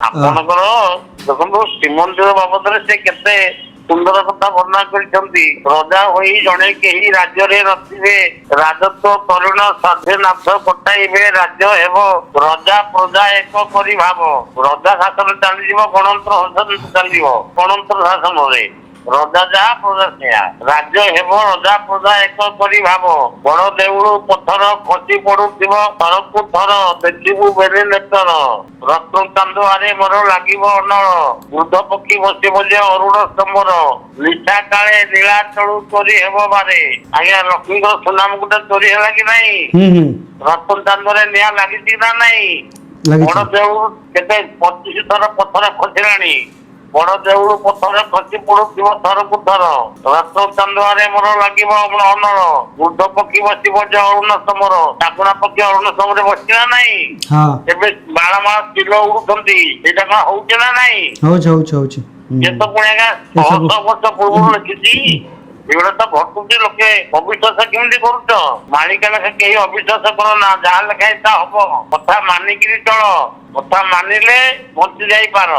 ଆପଣଙ୍କର ଦେଖନ୍ତୁ ଶ୍ରୀମନ୍ଦିର ବାବଦରେ ସେ କେତେ ସୁନ୍ଦର କଥା ବର୍ଣ୍ଣନା କରିଛନ୍ତି। ରଜା ହୋଇ ଜଣେ କେହି ରାଜ୍ୟରେ ନଥିବେ, ରାଜତ୍ୱ ତରୁଣ ସ୍ୱାଧୀନାଥ କଟାଇବେ, ରାଜ୍ୟ ହେବ ରଜା ପ୍ରଜା ଏକ କରି ଭାବ। ରଜା ଶାସନ ଚାଲିଯିବ, ଗଣତନ୍ତ୍ର ଶାସନ ଚାଲିଯିବ। ଗଣତନ୍ତ୍ର ଶାସନରେ ରଜା ଯାହା ପ୍ରଜା ସେୟା, ରାଜ୍ୟ ହେବ ରଜା ପ୍ରଜା ଏକ କରି ଭାବ। ବଡ ଦେଉଳୁ ପଥର ଖସି ପଡୁଥିବ, ଥରକୁ ଥର ଦେଖିବୁ ବେରେ ନେତର। ରତ୍ନ ଚାନ୍ଦୁଆରେ ମୋର ଲାଗିବ ଅନଳ, ବୃଦ୍ଧ ପକ୍ଷୀ ବସିବ ଯେ ଅରୁଣ ସ୍ତମ୍ଭର। ନିଶା କାଳେ ନୀଳା ଚଳୁ ଚୋରି ହେବ ବାରେ। ଆଜ୍ଞା, ଲକ୍ଷ୍ମୀଙ୍କର ସୁନାମ ଗୋଟେ ଚୋରି ହେଲା କି ନାଇଁ? ରତ୍ନ ଚାନ୍ଦୁଆରେ ନିଆଁ ଲାଗିଛି ନା ନାଇଁ? ବଡ ଦେଉଳୁ କେତେ 25 ଥର ପଥର ଖସିଲାଣି। ବଡ ଦେଉଳୁ ପଥର ଖସି ପଡୁଥିବ ଥରକୁ ଥର। ରତ୍ନ ଚାନ୍ଦୁଆରେ ମୋର ଲାଗିବ ଅନଳ, ବୃଦ୍ଧ ପକ୍ଷୀ ବସିବ ଯେ ଅରୁଣ ସ୍ତମ୍ଭର। ଶାଗୁଣା ପକ୍ଷୀ ଅରୁଣ ସ୍ତମ୍ଭରେ ବସିଛି ନା ନାଇଁ? ଏବେ ମାଳ ମାଳ ଚିଲ ଉଡୁଛନ୍ତି, ସେଇଟା କଣ ହଉଛି ନା ନାଇଁ? ହଉଛି। ଏ ତ ପୁଣି ଆଜ୍ଞା 100 ବର୍ଷ ପୂର୍ବରୁ ଲେଖିଛି। ଏଗୁଡା ତ ଘଟୁଛି, ଲୋକେ ଅବିଶ୍ୱାସ କେମିତି କରୁଛ? ମାଳିକା ଲେଖା କେହି ଅବିଶ୍ୱାସ କର ନା, ଯାହା ଲେଖା ତା ହବ। କଥା ମାନିକିରି ଚଳ, କଥା ମାନିଲେ ବଞ୍ଚି ଯାଇପାର।